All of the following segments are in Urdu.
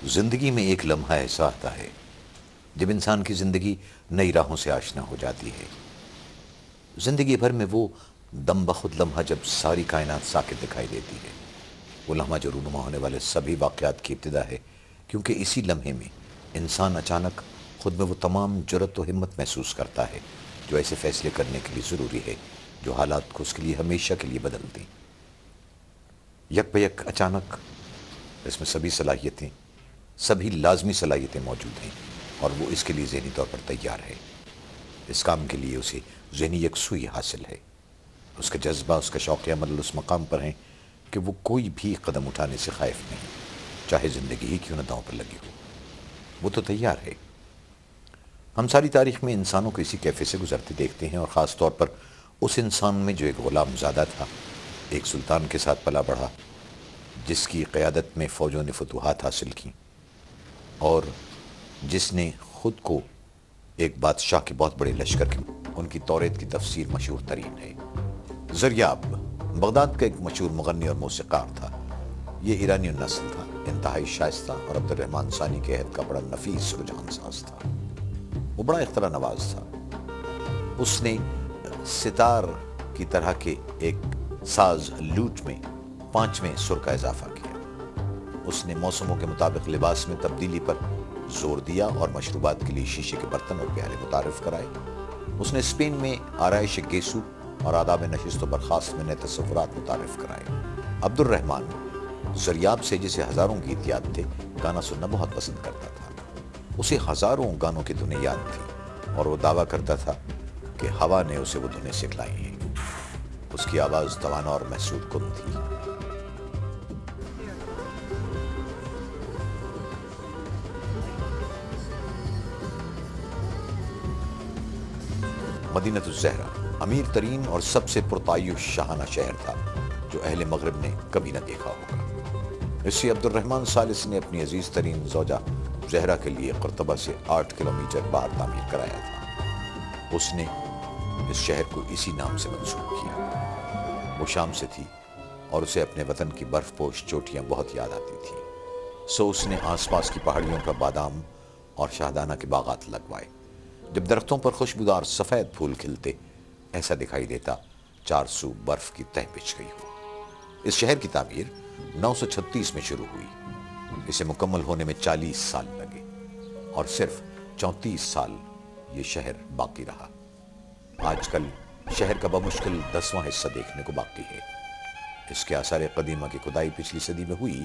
زندگی میں ایک لمحہ ایسا آتا ہے جب انسان کی زندگی نئی راہوں سے آشنا ہو جاتی ہے۔ زندگی بھر میں وہ دم بخود لمحہ جب ساری کائنات ساکت دکھائی دیتی ہے، وہ لمحہ جو رونما ہونے والے سبھی واقعات کی ابتدا ہے، کیونکہ اسی لمحے میں انسان اچانک خود میں وہ تمام جرأت و ہمت محسوس کرتا ہے جو ایسے فیصلے کرنے کے لیے ضروری ہے جو حالات کو اس کے لیے ہمیشہ کے لیے بدل دیں۔ یک بیک اچانک اس میں سبھی صلاحیتیں، سبھی لازمی صلاحیتیں موجود ہیں اور وہ اس کے لیے ذہنی طور پر تیار ہے۔ اس کام کے لیے اسے ذہنی یکسوئی حاصل ہے، اس کا جذبہ، اس کا شوق عمل اس مقام پر ہیں کہ وہ کوئی بھی قدم اٹھانے سے خائف نہیں، چاہے زندگی ہی کیوں نہ داؤں پر لگی ہو، وہ تو تیار ہے۔ ہم ساری تاریخ میں انسانوں کو اسی کیفے سے گزرتے دیکھتے ہیں، اور خاص طور پر اس انسان میں جو ایک غلام زادہ تھا، ایک سلطان کے ساتھ پلا بڑھا، جس کی قیادت میں فوجوں نے فتوحات حاصل کیں اور جس نے خود کو ایک بادشاہ کے بہت بڑے لشکر کے، ان کی توریت کی تفسیر مشہور ترین ہے۔ زریاب بغداد کا ایک مشہور مغنی اور موسیقار تھا۔ یہ ایرانی نسل تھا، انتہائی شائستہ اور عبد الرحمن ثانی کے عہد کا بڑا نفیس رجحان ساز تھا۔ وہ بڑا اختراع نواز تھا۔ اس نے ستار کی طرح کے ایک ساز لوٹ میں 5ویں سر کا اضافہ کیا۔ اس نے موسموں کے مطابق لباس میں تبدیلی پر زور دیا اور مشروبات کے لیے شیشے کے برتن اور پیالے متعارف کرائے۔ اس نے اسپین میں آرائش گیسو اور آداب نشست و برخاست میں نئے تصورات متعارف کرائے۔ عبد الرحمن زریاب سے، جسے ہزاروں گیت یاد تھے، گانا سننا بہت پسند کرتا تھا۔ اسے ہزاروں گانوں کی دھنیں یاد تھی اور وہ دعویٰ کرتا تھا کہ ہوا نے اسے وہ دھنیں سکھلائی ہیں۔ اس کی آواز توانا اور محسود کن تھی۔ مدینہ الزہرا امیر ترین اور سب سے پرتعیش شاہانہ شہر تھا جو اہل مغرب نے کبھی نہ دیکھا ہوگا۔ اسے عبد الرحمن ثالث نے اپنی عزیز ترین زوجہ زہرا کے لیے قرطبہ سے 8 کلومیٹر باہر تعمیر کرایا تھا۔ اس نے اس شہر کو اسی نام سے منسوب کیا۔ وہ شام سے تھی اور اسے اپنے وطن کی برف پوش چوٹیاں بہت یاد آتی تھیں، سو اس نے آس پاس کی پہاڑیوں پر بادام اور شاہدانہ کے باغات لگوائے۔ جب درختوں پر خوشبودار سفید پھول کھلتے، ایسا دکھائی دیتا 4 سو برف کی تہ بچھ گئی ہو۔ اس شہر کی تعمیر 936 میں شروع ہوئی۔ اسے مکمل ہونے میں 40 سال لگے اور صرف 34 سال یہ شہر باقی رہا۔ آج کل شہر کا بمشکل 10واں حصہ دیکھنے کو باقی ہے۔ اس کے آثار قدیمہ کی کھدائی پچھلی صدی میں ہوئی،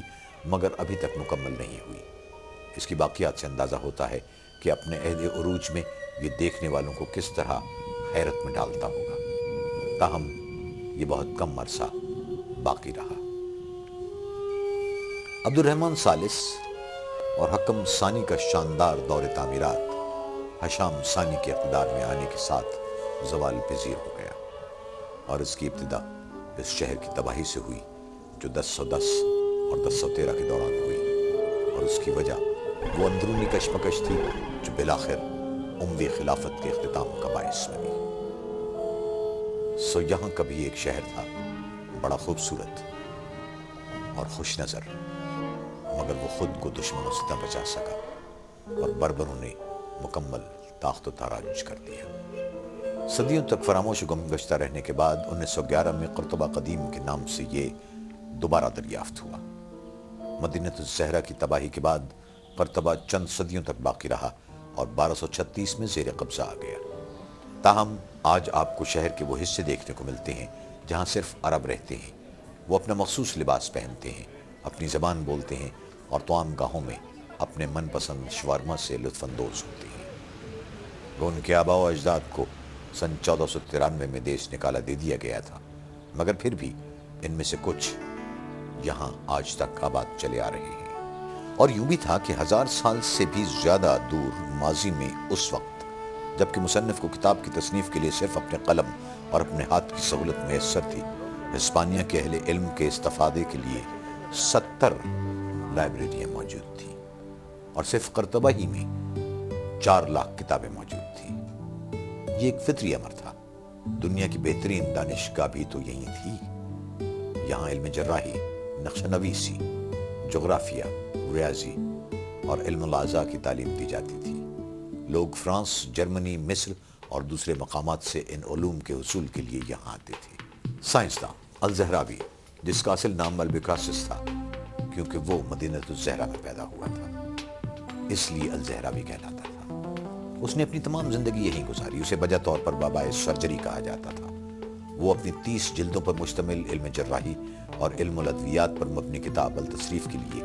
مگر ابھی تک مکمل نہیں ہوئی۔ اس کی باقیات سے اندازہ ہوتا ہے کہ اپنے عہد عروج میں یہ دیکھنے والوں کو کس طرح حیرت میں ڈالتا ہوگا۔ تاہم یہ بہت کم عرصہ باقی رہا۔ عبد الرحمن ثالث اور حکم ثانی کا شاندار دور تعمیرات ہشام ثانی کے اقتدار میں آنے کے ساتھ زوال پذیر ہو گیا، اور اس کی ابتدا اس شہر کی تباہی سے ہوئی جو 1010 اور 1013 کے دوران ہوئی، اور اس کی وجہ وہ اندرونی کشمکش تھی جو بالآخر اموی خلافت کے اختتام کا باعث بنی۔ سو یہاں کبھی ایک شہر تھا، بڑا خوبصورت اور خوش نظر، مگر وہ خود کو دشمنوں سے نہ بچا سکا اور بربروں نے مکمل تاخت و تاراج کر دیا۔ صدیوں تک فراموش و گم گشتہ رہنے کے بعد 1911 میں قرطبہ قدیم کے نام سے یہ دوبارہ دریافت ہوا۔ مدینہ الزہرا کی تباہی کے بعد قرطبہ چند صدیوں تک باقی رہا اور 1236 میں زیر قبضہ آ گیا۔ تاہم آج آپ کو شہر کے وہ حصے دیکھنے کو ملتے ہیں جہاں صرف عرب رہتے ہیں۔ وہ اپنا مخصوص لباس پہنتے ہیں، اپنی زبان بولتے ہیں اور طعام گاہوں میں اپنے من پسند شوارما سے لطف اندوز ہوتے ہیں۔ وہ ان کے آباء و اجداد کو سن 1493 میں دیش نکالا دے دیا گیا تھا، مگر پھر بھی ان میں سے کچھ یہاں آج تک آباد چلے آ رہے ہیں۔ اور یوں بھی تھا کہ 1000 سال سے بھی زیادہ دور ماضی میں اس وقت جبکہ مصنف کو کتاب کی تصنیف کے لیے صرف اپنے قلم اور اپنے ہاتھ کی سہولت میسر تھی، ہسپانیہ کے اہل علم کے استفادے کے لیے 70 لائبریریاں موجود تھیں، اور صرف قرطبہ ہی میں 4 لاکھ کتابیں موجود تھیں۔ یہ ایک فطری امر تھا۔ دنیا کی بہترین دانشگاہ بھی تو یہی تھی۔ یہاں علم جراحی، نقشہ نویسی، جغرافیہ، ریاضی، اور علم الاعضاء کی تعلیم دی جاتی تھی۔ لوگ فرانس، جرمنی، مصر اور دوسرے مقامات سے ان علوم کے حصول کے لیے یہاں آتے تھے۔ سائنسداں الزہراوی، جس کا اصل نام البکاسس تھا کیونکہ وہ مدینہ الزہرا میں پیدا ہوا تھا، اس لیے الزہراوی کہلاتا تھا۔ اس نے اپنی تمام زندگی یہیں گزاری۔ اسے بجا طور پر بابائے سرجری کہا جاتا تھا۔ وہ اپنی 30 جلدوں پر مشتمل علم جراحی اور علم الادویات پر مبنی کتاب التصریف کے لیے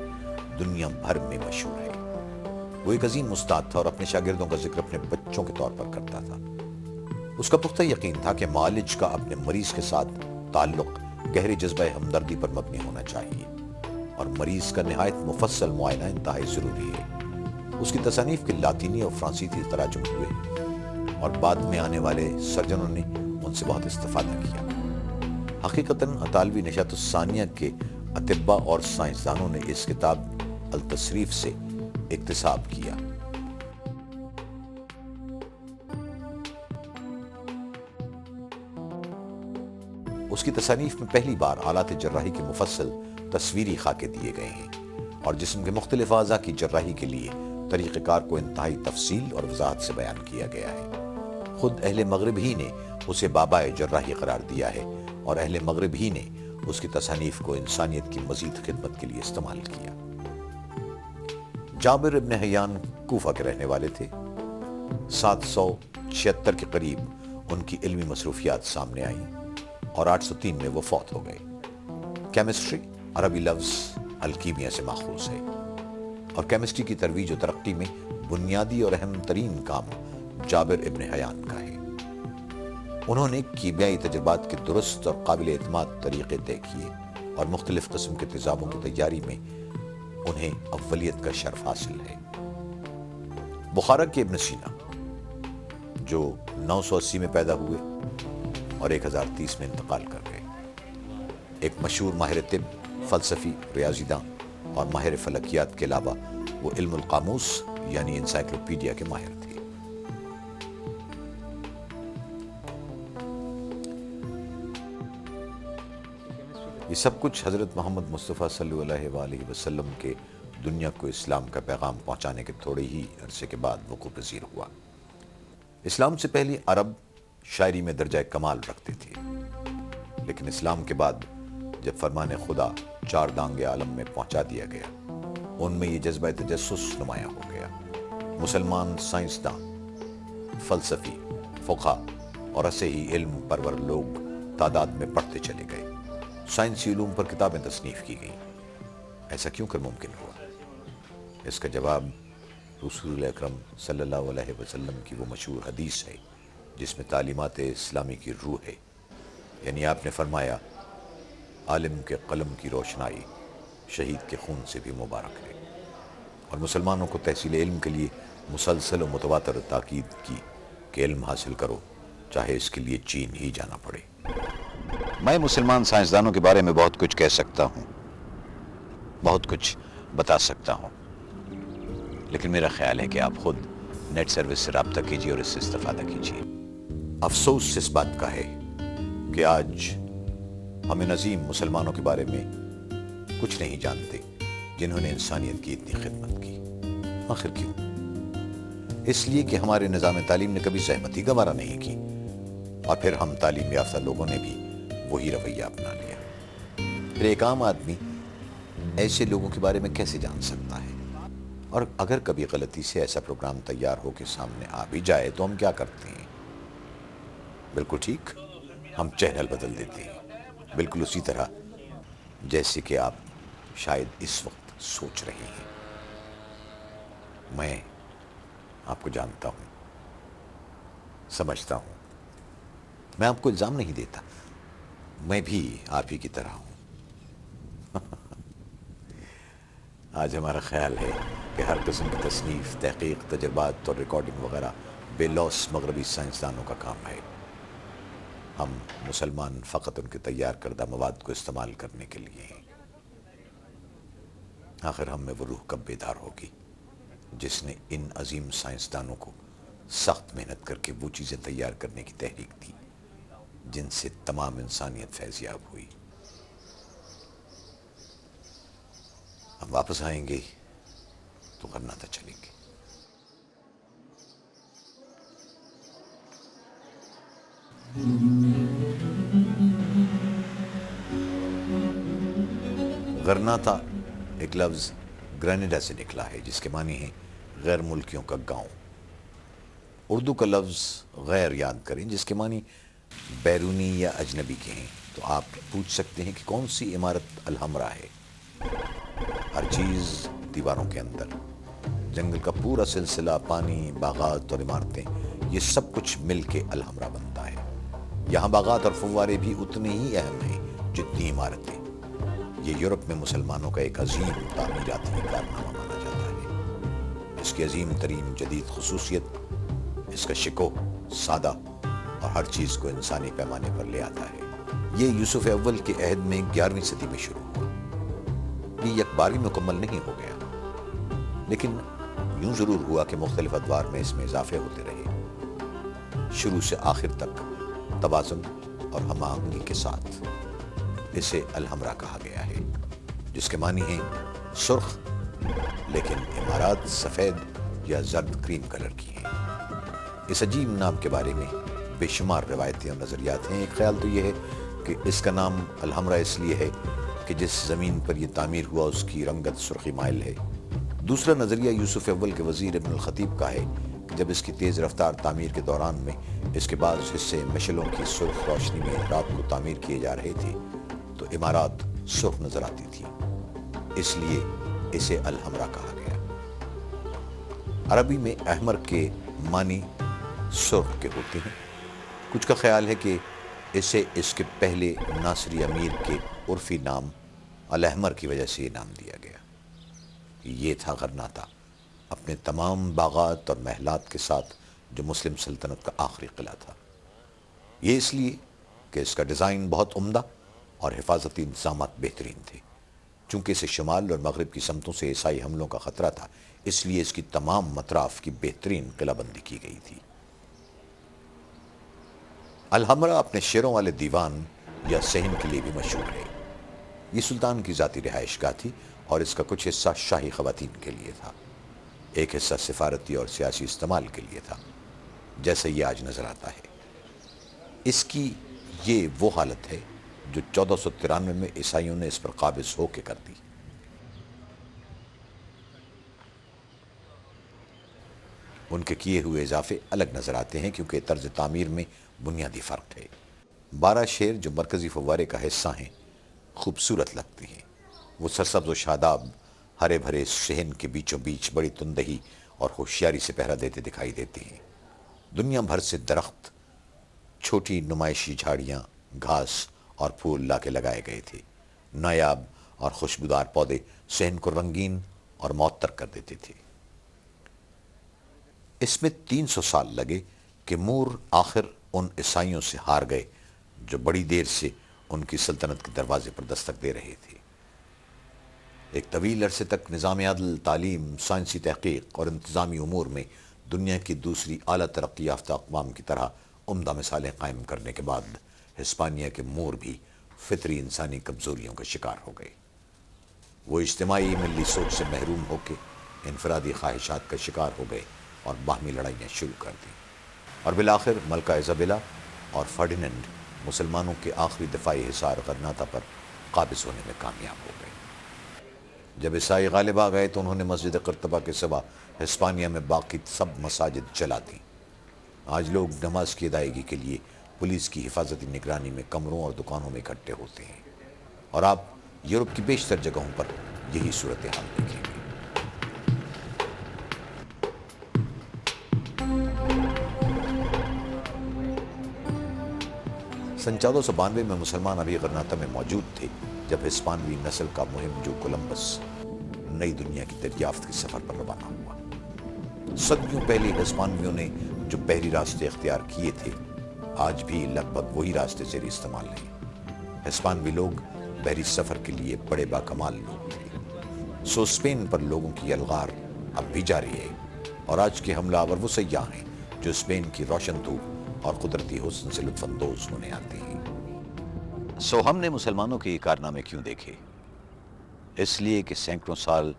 دنیا بھر میں مشہور ہے۔ وہ ایک عظیم استاد تھا اور اپنے شاگردوں کا ذکر اپنے بچوں کے طور پر کرتا تھا۔ اس کا پختہ یقین تھا کہ معالج کا اپنے مریض کے ساتھ تعلق گہرے جذبہ ہمدردی پر مبنی ہونا چاہیے اور مریض کا نہایت مفصل معائنہ انتہائی ضروری ہے۔ اس کی تصانیف کے لاطینی اور فرانسیسی تراجم ہوئے اور بعد میں آنے والے سرجنوں نے ان سے بہت استفادہ کیا۔ حقیقتاً اطالوی نشاط الثانیہ کے اطباء اور سائنسدانوں نے اس کتاب التصریف سے اکتساب کیا۔ اس کی تصانیف میں پہلی بار آلات جراحی کے مفصل تصویری خاکے دیے گئے ہیں اور جسم کے مختلف اعضاء کی جراحی کے لیے طریقہ کار کو انتہائی تفصیل اور وضاحت سے بیان کیا گیا ہے۔ خود اہل مغرب ہی نے اسے بابائے جراحی قرار دیا ہے اور اہل مغرب ہی نے اس کی تصانیف کو انسانیت کی مزید خدمت کے لیے استعمال کیا۔ جابر ابن حیان کوفہ کے رہنے والے تھے۔ 776 کے قریب ان کی علمی مصروفیات سامنے آئیں اور 803 میں وہ فوت ہو گئے۔ کیمسٹری عربی لفظ الکیمیا سے ماخوذ ہے اور کیمسٹری کی ترویج و ترقی میں بنیادی اور اہم ترین کام جابر ابن حیان کا ہے۔ انہوں نے کیمیائی تجربات کے درست اور قابل اعتماد طریقے طے کیے اور مختلف قسم کے تیزابوں کی تیاری میں انہیں اولیت کا شرف حاصل ہے۔ بخارا کے ابن سینا، جو 980 میں پیدا ہوئے اور 1030 میں انتقال کر گئے، ایک مشہور ماہر طب، فلسفی، ریاضی داں اور ماہر فلکیات کے علاوہ وہ علم القاموس یعنی انسائکلوپیڈیا کے ماہر تھے۔ یہ سب کچھ حضرت محمد مصطفیٰ صلی اللہ علیہ وسلم کے دنیا کو اسلام کا پیغام پہنچانے کے تھوڑے ہی عرصے کے بعد وقوع پذیر ہوا۔ اسلام سے پہلے عرب شاعری میں درجہ کمال رکھتے تھے، لیکن اسلام کے بعد جب فرمان خدا 4 دانگ عالم میں پہنچا دیا گیا، ان میں یہ جذبہ تجسس نمایاں ہو گیا۔ مسلمان سائنسداں، فلسفی، فقہا اور ایسے ہی علم پرور لوگ تعداد میں بڑھتے چلے گئے۔ سائنسی علوم پر کتابیں تصنیف کی گئیں۔ ایسا کیوں کر ممکن ہوا؟ اس کا جواب رسول اکرم صلی اللہ علیہ وسلم کی وہ مشہور حدیث ہے جس میں تعلیمات اسلامی کی روح ہے، یعنی آپ نے فرمایا، عالم کے قلم کی روشنائی شہید کے خون سے بھی مبارک ہے، اور مسلمانوں کو تحصیل علم کے لیے مسلسل و متواتر تاکید کی کہ علم حاصل کرو، چاہے اس کے لیے چین ہی جانا پڑے۔ میں مسلمان سائنسدانوں کے بارے میں بہت کچھ کہہ سکتا ہوں، بہت کچھ بتا سکتا ہوں، لیکن میرا خیال ہے کہ آپ خود نیٹ سروس سے رابطہ کیجیے اور اس سے استفادہ کیجیے۔ افسوس اس بات کا ہے کہ آج ہم ان عظیم مسلمانوں کے بارے میں کچھ نہیں جانتے جنہوں نے انسانیت کی اتنی خدمت کی۔ آخر کیوں؟ اس لیے کہ ہمارے نظام تعلیم نے کبھی زحمت ہی گوارا نہیں کی، اور پھر ہم تعلیم یافتہ لوگوں نے بھی وہی رویہ اپنا لیا۔ پھر ایک عام آدمی ایسے لوگوں کے بارے میں کیسے جان سکتا ہے؟ اور اگر کبھی غلطی سے ایسا پروگرام تیار ہو کے سامنے آ بھی جائے تو ہم کیا کرتے ہیں؟ بالکل ٹھیک، ہم چینل بدل دیتے ہیں، بالکل اسی طرح جیسے کہ آپ شاید اس وقت سوچ رہے ہیں۔ میں آپ کو جانتا ہوں، سمجھتا ہوں، میں آپ کو الزام نہیں دیتا، میں بھی آپ ہی کی طرح ہوں۔ آج ہمارا خیال ہے کہ ہر قسم کی تصنیف، تحقیق، تجربات اور ریکارڈنگ وغیرہ بے لوث مغربی سائنسدانوں کا کام ہے۔ ہم مسلمان فقط ان کے تیار کردہ مواد کو استعمال کرنے کے لیے ہیں۔ آخر ہم میں وہ روح کب بیدار ہوگی جس نے ان عظیم سائنسدانوں کو سخت محنت کر کے وہ چیزیں تیار کرنے کی تحریک دی جن سے تمام انسانیت فیضیاب ہوئی۔ ہم واپس آئیں گے تو غرناطہ چلیں گے۔ غرناطہ ایک لفظ گرینیڈا سے نکلا ہے جس کے معنی ہیں غیر ملکیوں کا گاؤں۔ اردو کا لفظ غیر یاد کریں جس کے معنی بیرونی یا اجنبی کے ہیں، تو آپ پوچھ سکتے ہیں کہ کون سی عمارت الحمرا ہے؟ ہر چیز دیواروں کے اندر، جنگل کا پورا سلسلہ، پانی، باغات اور عمارتیں، یہ سب کچھ مل کے الحمرا بنتا ہے۔ یہاں باغات اور فوارے بھی اتنے ہی اہم ہیں جتنی عمارتیں۔ یہ یورپ میں مسلمانوں کا ایک عظیم تعمیراتی کارنامہ مانا جاتا ہے۔ اس کی عظیم ترین جدید خصوصیت اس کا شکو سادہ اور ہر چیز کو انسانی پیمانے پر لے آتا ہے۔ یہ یوسف اول کے عہد میں 11ویں صدی میں شروع ہوا۔ یہ یک بار مکمل نہیں ہو گیا، لیکن یوں ضرور ہوا کہ مختلف ادوار میں اس میں اضافے ہوتے رہے۔ شروع سے آخر تک توازن اور ہم آہنگی کے ساتھ اسے الحمرا کہا گیا ہے، جس کے معنی ہیں سرخ، لیکن عمارات سفید یا زرد کریم کلر کی ہیں۔ اس عجیب نام کے بارے میں بے شمار روایتیں اور نظریات ہیں۔ ایک خیال تو یہ ہے کہ اس کا نام الحمرا اس لیے ہے کہ جس زمین پر یہ تعمیر ہوا اس کی رنگت سرخی مائل ہے۔ دوسرا نظریہ یوسف اول کے وزیر ابن الخطیب کا ہے کہ جب اس کی تیز رفتار تعمیر کے دوران میں اس کے بعض حصے مشلوں کی سرخ روشنی میں رات کو تعمیر کیے جا رہے تھے تو عمارات سرخ نظر آتی تھی، اس لیے اسے الحمرا کہا گیا۔ عربی میں احمر کے معنی سرخ کے ہوتے ہیں۔ کچھ کا خیال ہے کہ اسے اس کے پہلے ناصری امیر کے عرفی نام الاحمر کی وجہ سے یہ نام دیا گیا۔ یہ تھا غرناطہ، اپنے تمام باغات اور محلات کے ساتھ، جو مسلم سلطنت کا آخری قلعہ تھا۔ یہ اس لیے کہ اس کا ڈیزائن بہت عمدہ اور حفاظتی انتظامات بہترین تھے۔ چونکہ اسے شمال اور مغرب کی سمتوں سے عیسائی حملوں کا خطرہ تھا، اس لیے اس کی تمام اطراف کی بہترین قلعہ بندی کی گئی تھی۔ الحمرا اپنے شیروں والے دیوان یا صحن کے لیے بھی مشہور ہے۔ یہ سلطان کی ذاتی رہائش گاہ تھی اور اس کا کچھ حصہ شاہی خواتین کے لیے تھا، ایک حصہ سفارتی اور سیاسی استعمال کے لیے تھا، جیسے یہ آج نظر آتا ہے۔ اس کی یہ وہ حالت ہے جو 1493 میں عیسائیوں نے اس پر قابض ہو کے کر دی۔ ان کے کیے ہوئے اضافے الگ نظر آتے ہیں کیونکہ طرز تعمیر میں بنیادی فرق ہے۔ 12 شیر جو مرکزی فوارے کا حصہ ہیں خوبصورت لگتے ہیں۔ وہ سرسبز و شاداب ہرے بھرے صحن کے بیچوں بیچ بڑی تندہی اور ہوشیاری سے پہرا دیتے دکھائی دیتے ہیں۔ دنیا بھر سے درخت، چھوٹی نمائشی جھاڑیاں، گھاس اور پھول لا کے لگائے گئے تھے۔ نایاب اور خوشبودار پودے صحن کو رنگین اور معطر کر دیتے تھے۔ اس میں 300 سال لگے کہ مور آخر ان عیسائیوں سے ہار گئے جو بڑی دیر سے ان کی سلطنت کے دروازے پر دستک دے رہے تھے۔ ایک طویل عرصے تک نظام عدل، تعلیم، سائنسی تحقیق اور انتظامی امور میں دنیا کی دوسری اعلیٰ ترقی یافتہ اقوام کی طرح عمدہ مثالیں قائم کرنے کے بعد ہسپانیہ کے مور بھی فطری انسانی کمزوریوں کا شکار ہو گئے۔ وہ اجتماعی ملی سوچ سے محروم ہو کے انفرادی خواہشات کا شکار ہو گئے اور باہمی لڑائیاں شروع کر دیں، اور بالآخر ملکہ ایزابیلا اور فرڈیننڈ مسلمانوں کے آخری دفاعی حصار غرناطہ پر قابض ہونے میں کامیاب ہو گئے۔ جب عیسائی غالب آ گئے تو انہوں نے مسجد قرطبہ کے سوا ہسپانیہ میں باقی سب مساجد جلا دیں۔ آج لوگ نماز کی ادائیگی کے لیے پولیس کی حفاظتی نگرانی میں کمروں اور دکانوں میں اکٹھے ہوتے ہیں، اور آپ یورپ کی بیشتر جگہوں پر یہی صورتحال دیکھیں گے۔ سن 1492 میں مسلمان ابھی غرناطہ میں موجود تھے جب ہسپانوی نسل کا مہم جو کولمبس نئی دنیا کی دریافت کے سفر پر روانہ ہوا۔ صدیوں پہلے ہسپانویوں نے جو بحری راستے اختیار کیے تھے آج بھی لگ بھگ وہی راستے زیر استعمال ہیں۔ ہسپانوی لوگ بحری سفر کے لیے بڑے باکمال لوگ تھے، سو اسپین پر لوگوں کی یلغار اب بھی جاری ہے، اور آج کے حملہ آور وہ سیاح ہیں جو اسپین کی روشن دھوپ اور قدرتی حسن سے لطف اندوز ہونے آتے ہیں۔ سو ہم نے مسلمانوں کے یہ کارنامے کیوں دیکھے؟ اس لیے کہ سینکڑوں سال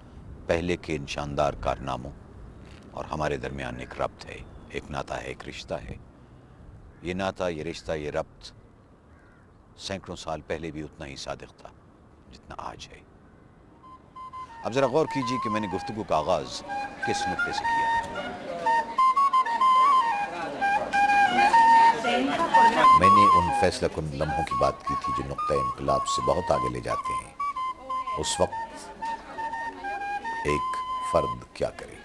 پہلے کے ان شاندار کارناموں اور ہمارے درمیان ایک ربط ہے، ایک ناتا ہے، ایک رشتہ ہے۔ یہ ناتا، یہ رشتہ، یہ ربط سینکڑوں سال پہلے بھی اتنا ہی صادق تھا جتنا آج ہے۔ اب ذرا غور کیجیے کہ میں نے گفتگو کا آغاز کس نقطے سے کیا ہے۔ میں نے ان فیصلہ کن لمحوں کی بات کی تھی جو نقطہ انقلاب سے بہت آگے لے جاتے ہیں۔ اس وقت ایک فرد کیا کرے،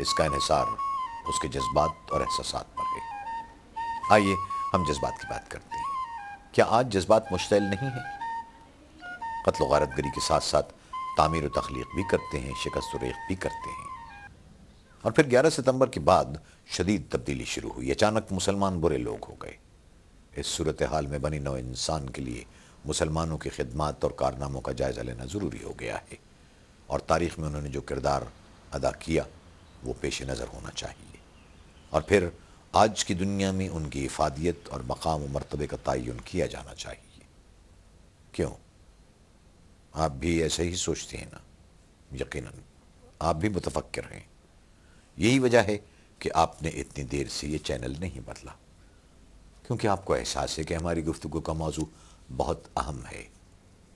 اس کا انحصار اس کے جذبات اور احساسات پر ہے۔ آئیے ہم جذبات کی بات کرتے ہیں۔ کیا آج جذبات مشتعل نہیں ہیں؟ قتل و غارت گری کے ساتھ ساتھ تعمیر و تخلیق بھی کرتے ہیں، شکست و ریخت بھی کرتے ہیں۔ اور پھر 11 ستمبر کے بعد شدید تبدیلی شروع ہوئی، اچانک مسلمان برے لوگ ہو گئے۔ اس صورتحال میں بنی نوع انسان کے لیے مسلمانوں کی خدمات اور کارناموں کا جائزہ لینا ضروری ہو گیا ہے، اور تاریخ میں انہوں نے جو کردار ادا کیا وہ پیش نظر ہونا چاہیے، اور پھر آج کی دنیا میں ان کی افادیت اور مقام و مرتبے کا تعین کیا جانا چاہیے۔ کیوں؟ آپ بھی ایسے ہی سوچتے ہیں نا؟ یقیناً آپ بھی متفکر ہیں۔ یہی وجہ ہے کہ آپ نے اتنی دیر سے یہ چینل نہیں بدلا، کیونکہ آپ کو احساس ہے کہ ہماری گفتگو کا موضوع بہت اہم ہے،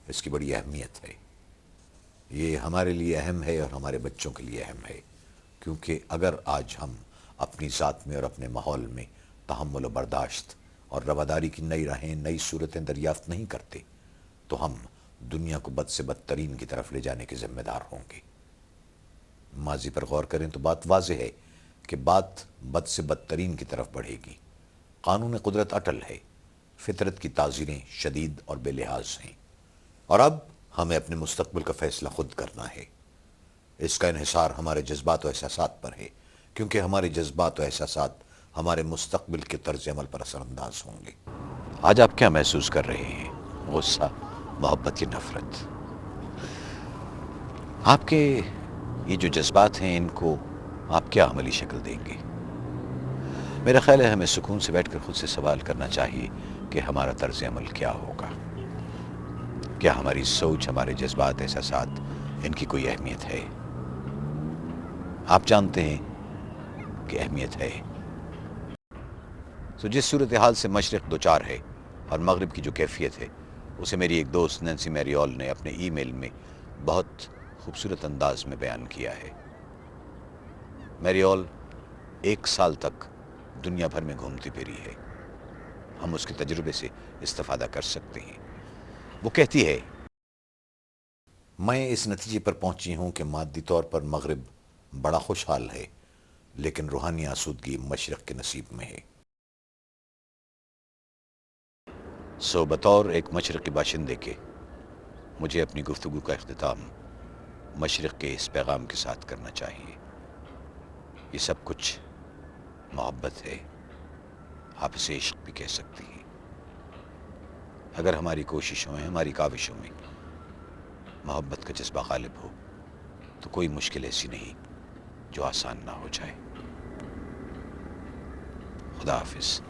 اس کی بڑی اہمیت ہے۔ یہ ہمارے لیے اہم ہے اور ہمارے بچوں کے لیے اہم ہے، کیونکہ اگر آج ہم اپنی ذات میں اور اپنے ماحول میں تحمل و برداشت اور رواداری کی نئی راہیں، نئی صورتیں دریافت نہیں کرتے تو ہم دنیا کو بد سے بدترین کی طرف لے جانے کے ذمہ دار ہوں گے۔ ماضی پر غور کریں تو بات واضح ہے کہ بات بد سے بدترین کی طرف بڑھے گی۔ قانون قدرت اٹل ہے، فطرت کی تعزیریں شدید اور بے لحاظ ہیں، اور اب ہمیں اپنے مستقبل کا فیصلہ خود کرنا ہے۔ اس کا انحصار ہمارے جذبات و احساسات پر ہے، کیونکہ ہمارے جذبات و احساسات ہمارے مستقبل کے طرز عمل پر اثر انداز ہوں گے۔ آج آپ کیا محسوس کر رہے ہیں؟ غصہ، محبت یا نفرت؟ آپ کے یہ جو جذبات ہیں ان کو آپ کیا عملی شکل دیں گے؟ میرا خیال ہے ہمیں سکون سے بیٹھ کر خود سے سوال کرنا چاہیے کہ ہمارا طرز عمل کیا ہوگا؟ کیا ہماری سوچ، ہمارے جذبات، احساسات، ان کی کوئی اہمیت ہے؟ آپ جانتے ہیں کہ اہمیت ہے۔ تو جس صورتحال سے مشرق دوچار ہے اور مغرب کی جو کیفیت ہے، اسے میری ایک دوست نینسی میریول نے اپنے ای میل میں بہت خوبصورت انداز میں بیان کیا ہے۔ میریول 1 سال تک دنیا بھر میں گھومتی پھری ہے، ہم اس کے تجربے سے استفادہ کر سکتے ہیں۔ وہ کہتی ہے، میں اس نتیجے پر پہنچی ہوں کہ مادی طور پر مغرب بڑا خوشحال ہے، لیکن روحانی آسودگی مشرق کے نصیب میں ہے۔ سو بطور ایک مشرقی باشندے کے مجھے اپنی گفتگو کا اختتام مشرق کے اس پیغام کے ساتھ کرنا چاہیے۔ یہ سب کچھ محبت ہے، آپ اسے عشق بھی کہہ سکتی ہیں۔ اگر ہماری کوششوں میں، ہماری کاوشوں میں محبت کا جذبہ غالب ہو تو کوئی مشکل ایسی نہیں جو آسان نہ ہو جائے۔ خدا حافظ۔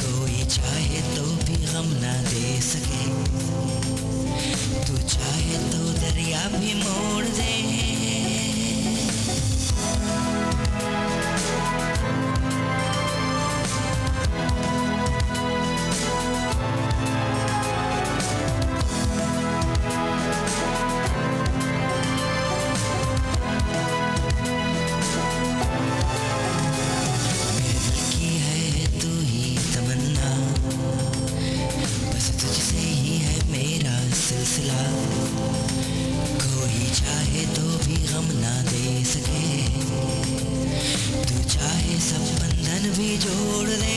کوئی چاہے تو بھی غم نہ دے سکے، تو چاہے سب بندھن بھی جوڑ دے۔